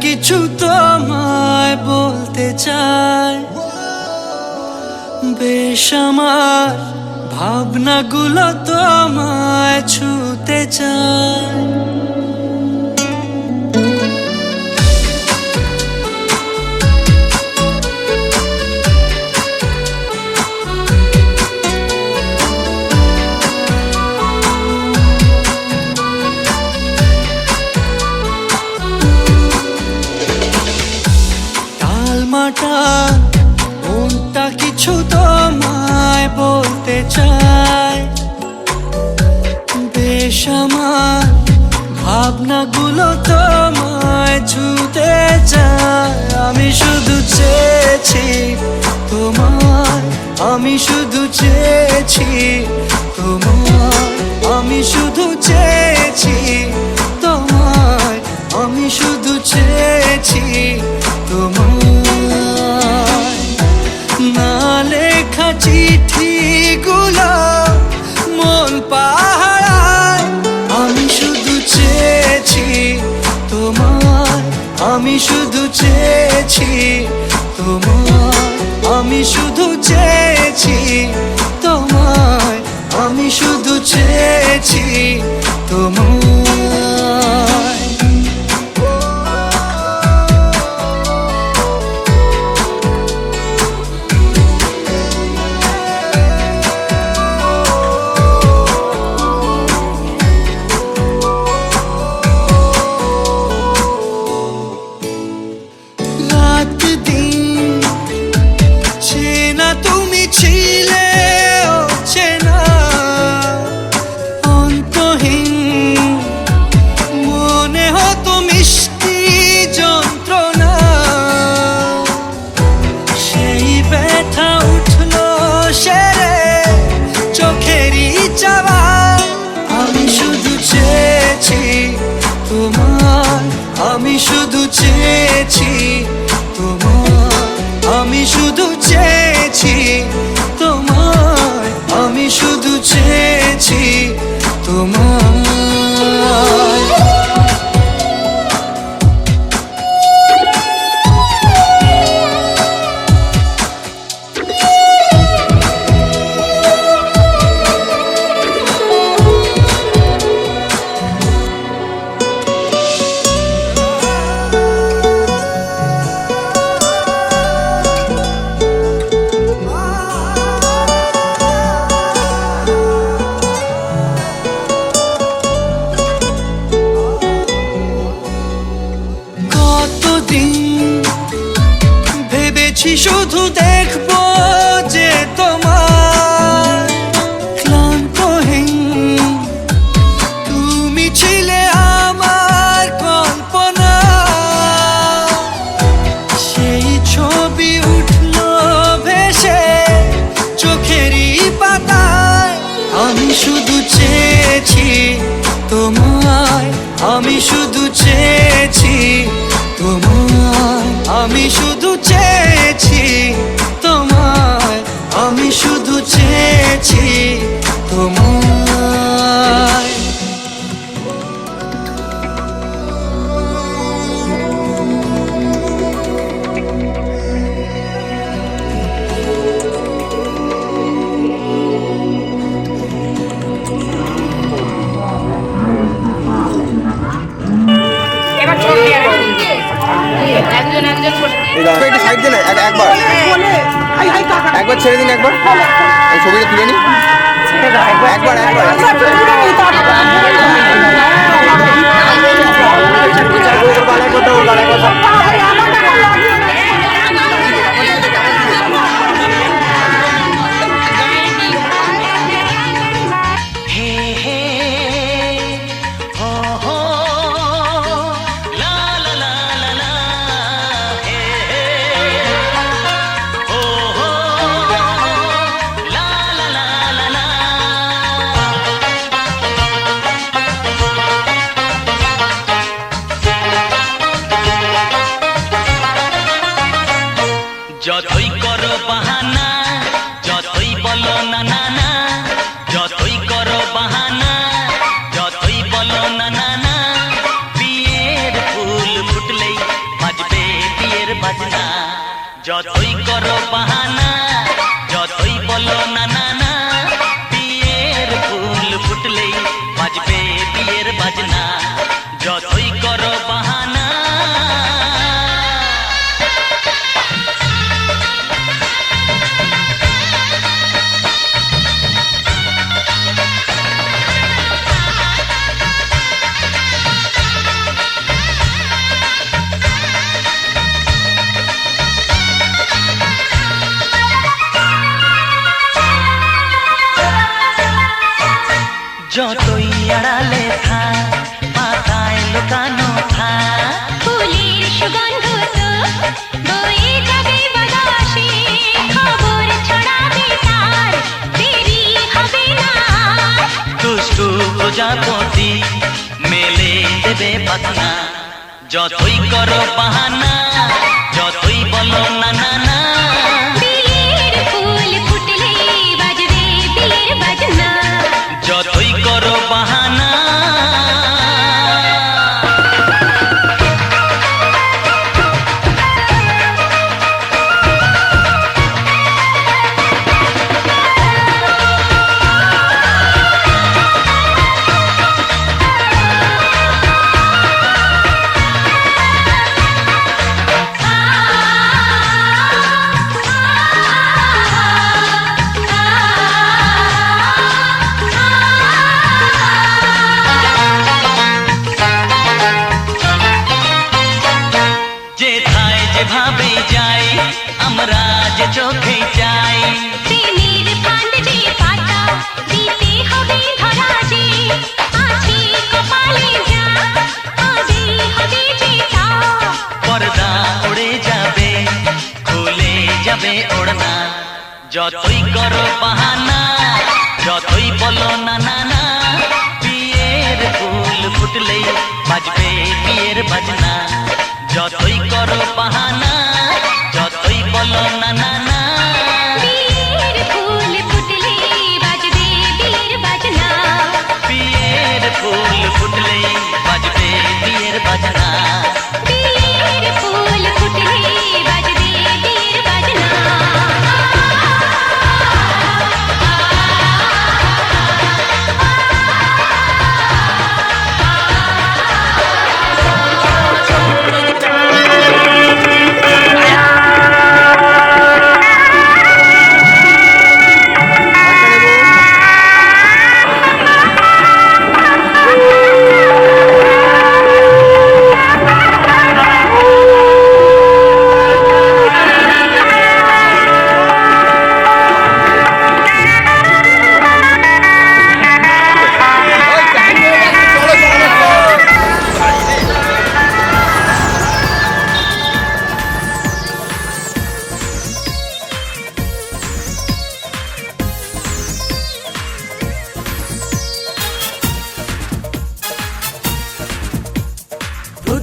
কিছু তোমায় বলতে চাই, বেশ আমার ভাবনাগুলো তোমায় ছুতে চাই। মনটা কিছু তোমায় বলতে চাই, বেশ আমার ভাবনাগুলো তোমায় ছুতে চাই। আমি শুধু চেয়েছি তোমায়, আমি শুধু চেয়েছি তোমায়, আমি শুধু চেয়েছি তোমায়, আমি শুধু চেয়েছি তোমায়। না লেখা চিঠিগুলো মন পাহারায়, আমি শুধু চেয়েছি তোমায়, আমি শুধু চেয়েছি তোমায়, আমি শুধু চেয়েছি তোমায়, আমি শুধু চেয়েছি তোমায়। তুমি ছিলে অচেনা অন্তহীন, মনে হতো মিষ্টি যন্ত্রণা, সেই ব্যথা উঠলো সেরে চোখেরই চাওয়া। আমি শুধু চেয়েছি তোমার, আমি শুধু চেয়েছি তোমার, আমি শুধু চেয়েছি তোমায়, আমি শুধু চেয়েছি তোমায়। ভেবেছি শুধু দেখবো যে তোমার ক্লান্তহীন, তুমি ছিলে আমার কল্পনা, সেই ছবি উঠলো ভেসে চোখেরই পাতায়। আমি শুধু চেয়েছি তোমায়, আমি শুধু চেয়েছি তোমায়, আমি শুধু চেয়েছি তোমায়, আমি শুধু চেয়েছি তোমায়। একবার ছেড়ে দিন, একবার ছবিটা তুলে নিন, একবার যতই করো বাহানা, যতই বলো না না না, যতই করো বাহানা, যতই বলো না না না, বিয়ের ফুল ফুটলেই যতই করো বাহানা যতই বলো না না না বিয়ের ফুল ফুটলেই বাজবে বিয়ের বাজনা যতই করো বাহানা যতই আড়ালে থাক পাতায় লুকানো থাক ফুলের সুগন্ধ তো বয়ে যাবে বাতাসে খবর ছড়াবে তার দেরি হবে না দুষ্টু প্রজাপতি মেলে দেবে পাখনা যতই করো বাহানা যতই বলো না না না বিয়ের ফুল ফুটলে বাজবে বিয়ের বাজনা যতই করো বাহানা যেথায় যেভাবে যাই আমরা যে চোখে যাই প্রেমের ফান্ড যে পাতা দিতে হবে ধরা যে আছে কপালে যা হবে হবে যেটা পর্দা উড়ে যাবে খুলে যাবে ওড়না যতই করো বাহানা যতই বলো না না না বিয়ের ফুল ফুটলেই বাজবে বিয়ের বাজনা যতই করো বাহানা যতই বলো না না না বিয়ের ফুল ফুটলে বাজবে বিয়ের বাজনা বিয়ের ফুল ফুটলেই বাজবে বিয়ের বাজনা বিয়ের ফুল ফুটলে বাজবে বিয়ের বাজনা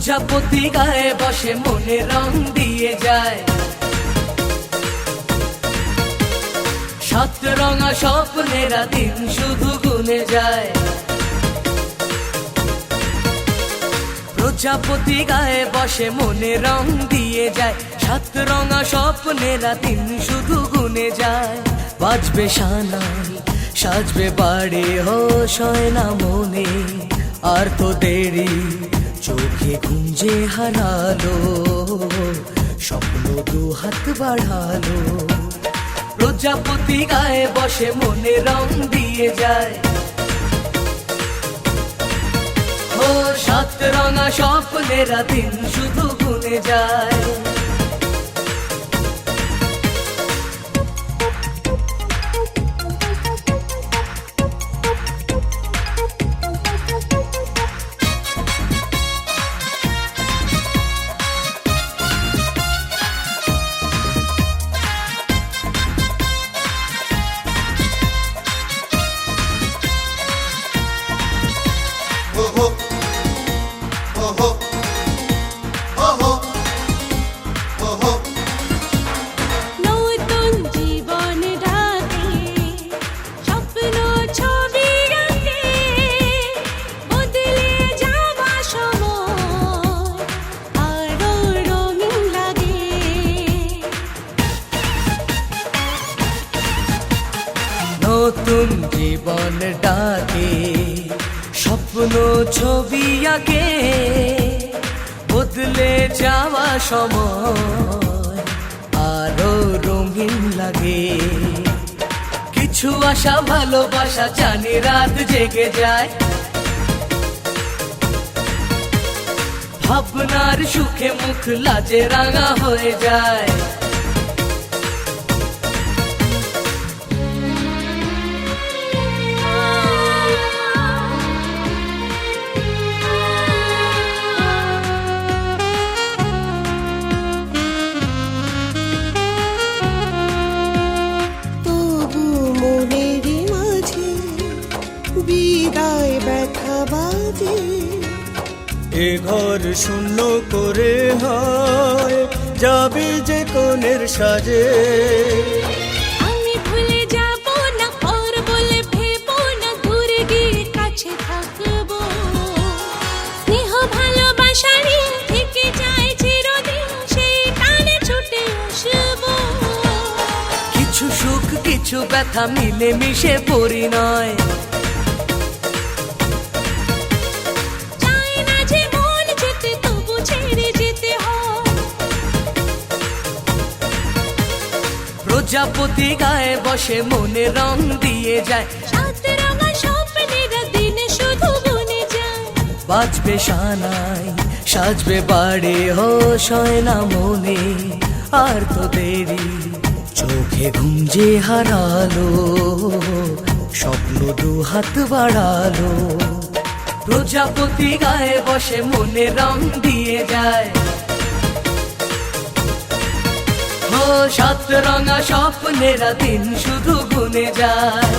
প্রজাপতি গায়ে বসে মনে রং দিয়ে যায় সাত রঙা স্বপ্নেরা দিন শুধু গুনে যায় প্রজাপতি গায়ে বসে মনে রং দিয়ে যায় সাত রঙা স্বপ্নেরা দিন শুধু গুনে যায় বাজবে সানাই সাজবে বাড়ি হোশ হয় না মনে আর তো দেরি চোখে গুঞ্জে হারালো স্বপ্ন দু হাত বাড়ালো প্রজাপতি গায়ে বসে মনে রং দিয়ে যায় ও সাত রঙা স্বপ্নেরা দিন শুধু গুনে যায় নতুন জীবন ডাকে, স্বপ্ন ছবি আঁকে, বদলে যাওয়া সময় আরো রঙিন লাগে। কিছু আশা ভালোবাসা জানি রাত জেগে যায়, ভাবনার সুখে মুখ লাজে রাঙা হয়ে যায়। তবু মনের মাঝে বিদায় ব্যথা বাজে, এ ঘর শূন্য করে হয় যাবে যে কোণের সাজে। আমি ভুলে যাব না, পর বলে ভেবো না, দূরে গিয়ে কাছে থাকবো। স্নেহ ভালোবাসারই থেকে যায় চিরদিন, সেই টানে ছুটে আসবো। কিছু সুখ কিছু ব্যথা মিলে মিশে পরিণয়, চায় না যে মন যেতে, তবু ছেড়ে যেতে হয়। প্রজাপতি গায়ে বসে মনে রং দিয়ে যায়, সাত রঙা স্বপ্নের দিনে শুধু বনে যায়। বাজবে সানাই সাজবে বাড়ি, হোশ হয় না মনে আর তো দেরি। চোখে ঘুম যে হারালো, স্বপ্ন দু হাত বাড়ালো। প্রজাপতি গায়ে বসে মনে রং দিয়ে যায়, ও সাত রঙা স্বপ্নেরা দিন শুধু গুনে যায়।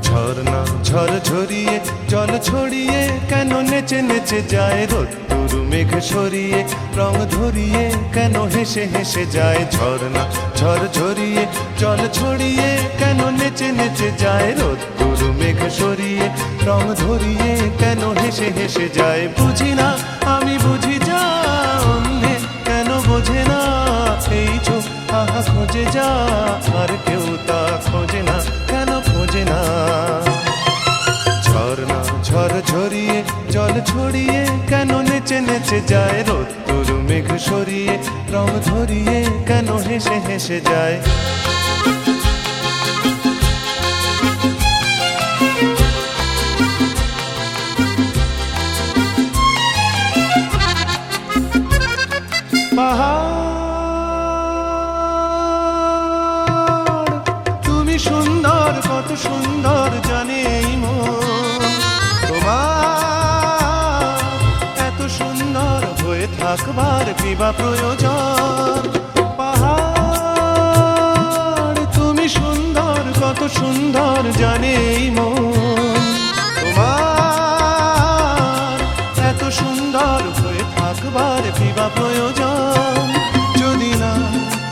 ঝর্ণা ঝড় ঝরিয়ে জল ছড়িয়ে কেন নেচে নেচে যায়, রোদ্দুর মেঘ সরিয়ে রং ধরিয়ে কেন হেসে হেসে যায়। ঝর্ণা ঝড় ঝরিয়ে জল ছড়িয়ে কেন নেচে নেচে যায়, রোদ্দুর মেঘ সরিয়ে রং ধরিয়ে কেন হেসে হেসে যায়। বুঝি না আমি বুঝি যা অন্যে কেন বোঝে না, এই চোখ আহা খোঁজে যা আর কেউ তা খোঁজে না, কেন খোঁজে না। ঝর্ণা ঝড় ঝরিয়ে জল ছড়িয়ে কেন নেচে নেচে যায়, রোদ্দুর মেঘ সরিয়ে রং ধরিয়ে কেন হেসে হেসে যায়। পাহাড় তুমি সুন্দর, কত সুন্দর জানে এই মন, তোমার এত সুন্দর হয়ে থাকবার কিবা প্রয়োজন। পাহাড় তুমি সুন্দর, কত সুন্দর জানে এই মন, তোমার এত সুন্দর হয়ে থাকবার কিবা প্রয়োজন। যদি না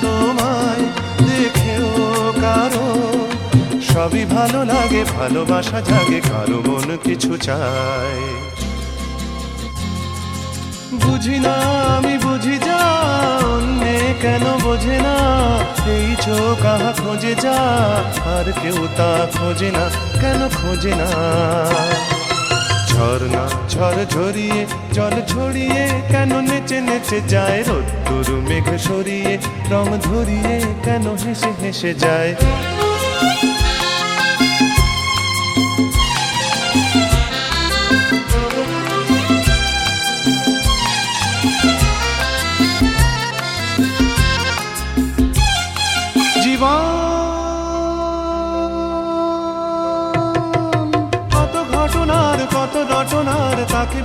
তোমায় দেখেও কারো সবই ভালো লাগে, ভালোবাসা জাগে, কারো মন কিছু চায়। বুঝি না আমি বুঝি যা অন্যে কেন বোঝে না, এই চোখ আহা খোঁজে যা আর কেউ তা খোঁজে না, কেন খোঁজে না। ঝর্ণা ঝড় ঝরিয়ে জল ছড়িয়ে কেন নেচে নেচে যায়, রোদ্দুর মেঘ সরিয়ে রং ধরিয়ে কেন হেসে হেসে যায়। জীবন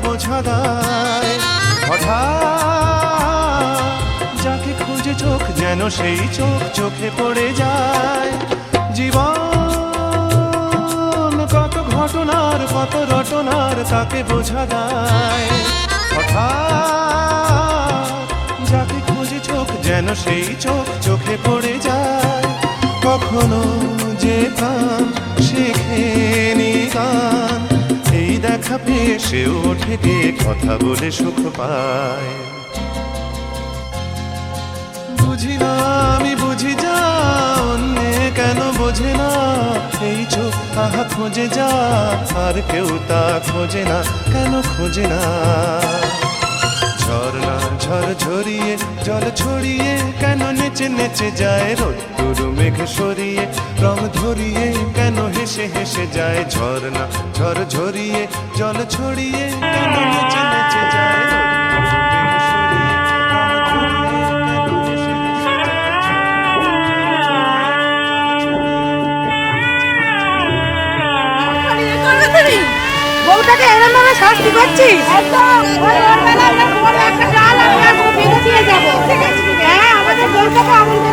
বোঝা দায়। হঠাৎ যাকে খুঁজে চোখ যেন সেই চোখ চোখে পড়ে যায়। জীবন কত ঘটনার কত রটনার তাকে বোঝা দায়। হঠাৎ যাকে খুঁজে চোখ যেন সেই চোখ চোখে পড়ে যায়। কখনো যে প্রাণ শেখেনি গান, এই দেখা পেয়ে সেও ওঠে গিয়ে কথা বলে সুখ পায়। বুঝি না আমি বুঝি যা অন্যে কেন বোঝে না, এই চোখ তাহা খোঁজে যা আর কেউ তা খোঁজে না, কেন খোঁজে না। ঝর্ণা ঝড় ঝরিয়ে জল ছড়িয়ে কেন নেচে নেচে যায়, রোদ্দুর মেঘ সরিয়ে রং ধরিয়ে কেন হেসে হেসে যায়। ঝর্ণা ঝড় ঝরিয়ে জল ছড়িয়ে কেন নেচে নেচে যায়, রোদ্দুর মেঘ সরিয়ে রং ধরিয়ে কেন হেসে হেসে যায়। বউটাকে এরকম ভাবে শাস্তি করছিস? একদম ভোরবেলা আমরা বড় একটা ডাল আর ভেঙে দিয়ে যাবো। হ্যাঁ, আমাদের বউটাকে আমাদের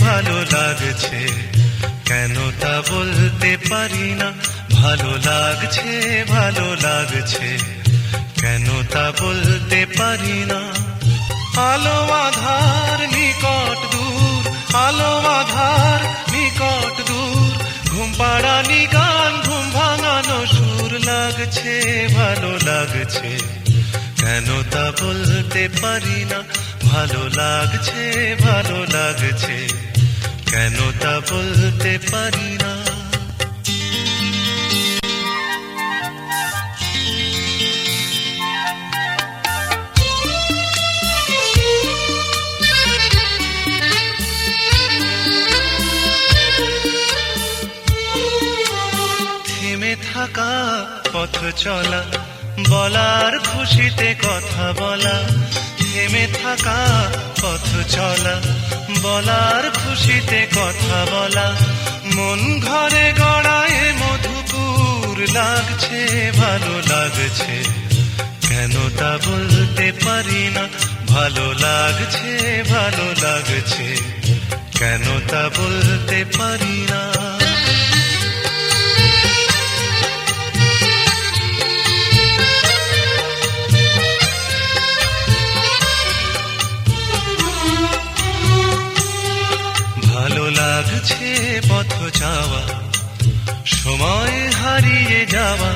ভালো লাগছে কেন তা বলতে পারি না, ভালো লাগছে কেন তা বলতে পারি না। আলো আধার নিকট দূর, আলো আধার নিকট দূর, ঘুম পাড়ানি গান ঘুম ভাঙানো সুর লাগছে ভালো লাগছে কেন তা বলতে পারি না, ভালো লাগছে কেন তা বলতে পারি না। থেমে থাকা পথ চলা, বলার খুশিতে কথা বলা, থেমে থাকা পথ চলা, বলার খুশিতে কথা বলা, মন ঘরে গড়ায় মধুপুর লাগছে ভালো লাগছে কেন তা বলতে পারি না, ভালো লাগছে কেন তা বলতে পারি না। ভালো লাগছে পথ যাওয়া, সময় হারিয়ে যাওয়া,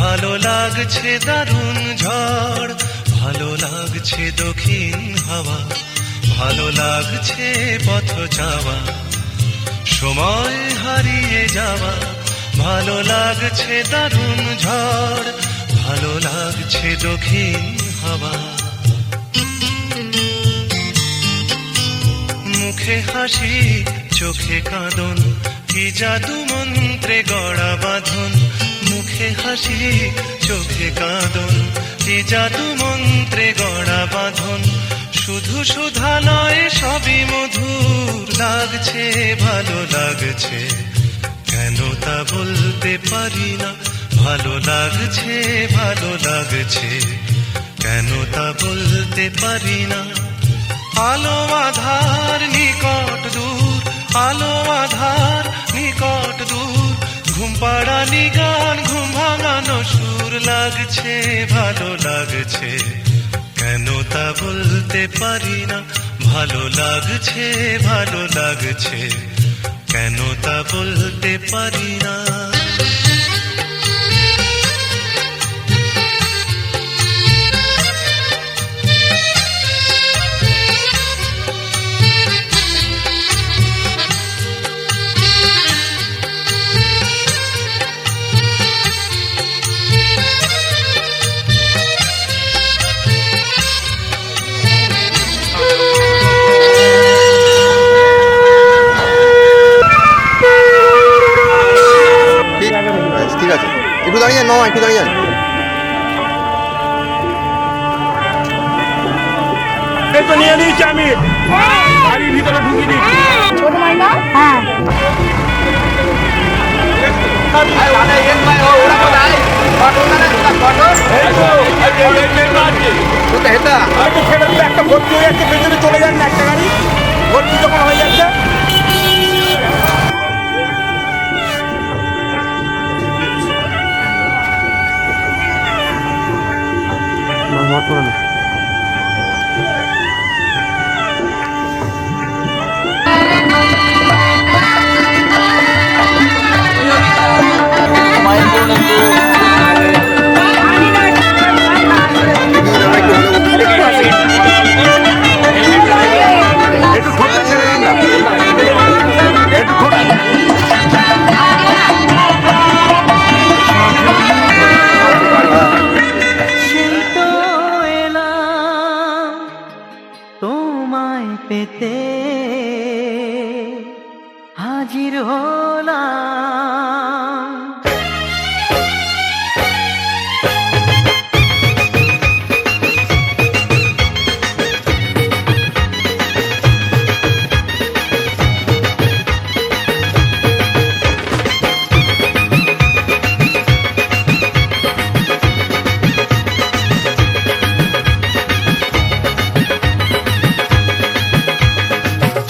ভালো লাগছে দারুণ ঝড়, ভালো লাগছে দক্ষিণ হাওয়া, ভালো লাগছে পথ যাওয়া, সময় হারিয়ে যাওয়া, ভালো লাগছে দারুণ ঝড়, ভালো লাগছে দক্ষিণ হাওয়া। মুখে হাসি চোখে কাঁদন, কি জাদু মন্ত্রে গড়া বাঁধন, মুখে হাসি চোখে কাঁদন, কি জাদু মন্ত্রে গড়া বাঁধন, শুধু সুধা নয় সবই মধুর লাগছে ভালো লাগছে কেন তা বলতে পারি না, ভালো লাগছে ভালো লাগছে, কেন তা বলতে পারি না। আলো আধার নিকট দূর, আলো আধার নিকট দূর, ঘুম পাড়ানি গান ঘুম ভাঙানো সুর, লাগছে ভালো লাগছে, কেন তা বলতে পারি না। ভালো লাগছে ভালো লাগছে, কেন তা বলতে পারি না। ঠিক আছে, একটু দাঁড়িয়ে যান, একটু দাঁড়িয়ে যান। তো নিয়ে নিয়েছি আমি, বাড়ির ভিতরে ঢুকিয়ে দিচ্ছি। ছোট মাইনা হ্যাঁ একটা ভর্তি হয়ে যাচ্ছে, পেছনে চলে যান না একটা গাড়ি, ভর্তি যখন হয়ে যাচ্ছে। তোমায় পেতে হাজির হলাম।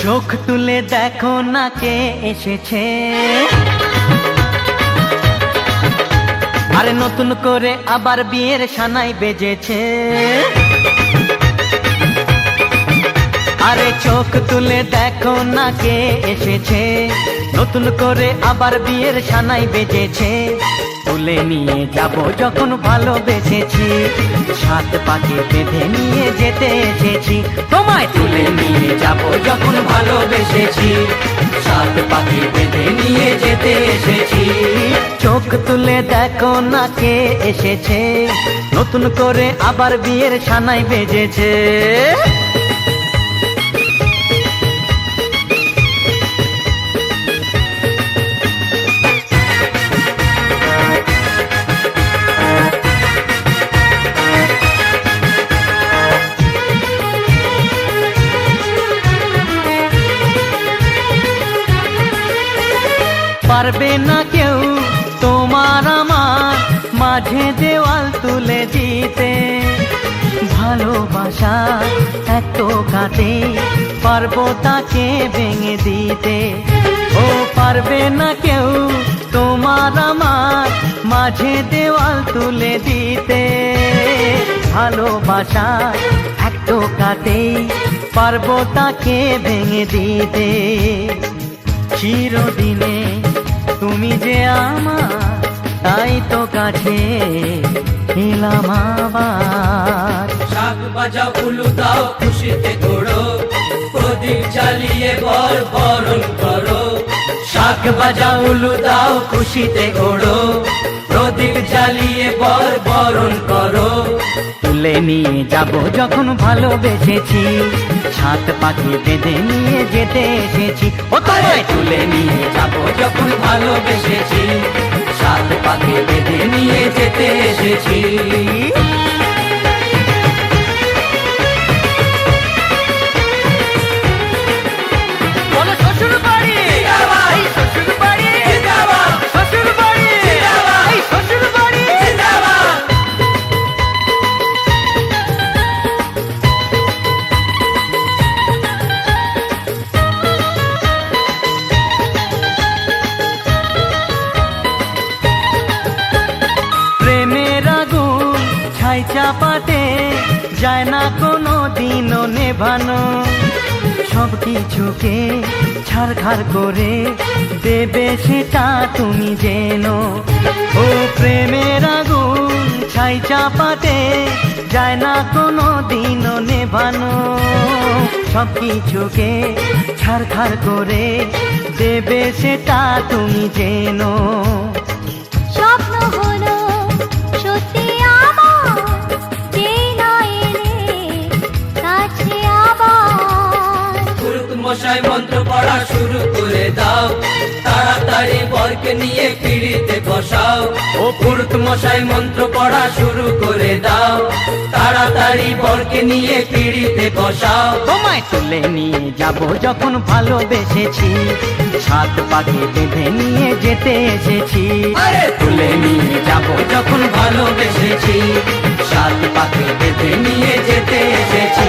চোখ তুলে দেখো না কে এসেছে, আরে নতুন করে আবার বিয়ের সানাই বেজেছে। আরে চোখ তুলে দেখো না কে এসেছে, নতুন করে আবার বিয়ের সানাই বেজেছে। তুলে নিয়ে যাব যখন ভালোবেসেছি, সাত পাকে বেঁধে নিয়ে যেতে এসেছি। তোমায় তুলে নিয়ে যাব যখন ভালোবেসেছি, সাত পাকে বেঁধে নিয়ে যেতে এসেছি। চোখ তুলে দেখো না কে এসেছে, নতুন করে আবার বিয়ের সানাই বেজেছে। পারবে না কেউ তোমার আমার মাঝে দেওয়াল তুলে দিতে, ভালোবাসা এত কাটে পারবো তাকে ভেঙে দিতে। ও পারবে না কেউ তোমার আমার মাঝে দেওয়াল তুলে দিতে, ভালোবাসা এত কাটে পারবো তাকে ভেঙে দিতে। চিরদিনে তুমি যে আমার, তাই তো কাছে এলাম আবার। শাক বাজাও উলু দাও খুশিতে ঘোড়ো, প্রদীপ জ্বালিয়ে বরণ করো। শাক বাজাও উলু দাও খুশিতে ঘোড়ো, প্রদীপ জ্বালিয়ে বরণ করো। তুলে নিয়ে যাব যখন ভালোবেসেছি, সাত পাকে বেঁধে নিয়ে যেতে এসেছি। ও তোমায় তুলে নিয়ে যাব যখন ভালোবেসেছি, সাত পাকে বেঁধে নিয়ে যেতে এসেছি। বলো শ্বশুর বাড়ি, শ্বশুর বাড়ি, পাতে যায় না কোনো দিনও নেভানো, সব কিছুকে ছাড়খাড় করে দেবে সেটা তুমি জেনো। ও প্রেমের আগুন ছাই চাপাতে যায় না কোনো দিনও নেভানো, সব কিছুকে ছাড়খাড় করে দেবে সেটা তুমি জেনো। স্বপ্ন হলো সত্যি আমার, যেই না এলে কাছে আবার। পুরুত মশাই মন্ত্র পড়া শুরু করে দাও, তাড়াতাড়ি বরকে নিয়ে পিড়িতে বসাও। ও পুরুত মশাই মন্ত্র পড়া শুরু করে দাও, তাড়াতাড়ি বরকে নিয়ে পিড়িতে বসাও। তোমায় তুলে নিয়ে যাব যখন ভালোবেসেছি, সাত পাকে বেঁধে নিয়ে যেতে এসেছি। আরে তুলে নিয়ে যাব যখন ভালোবেসেছি, সাত পাকে বেঁধে নিয়ে যেতে এসেছি।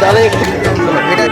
তাহলে একটু এটা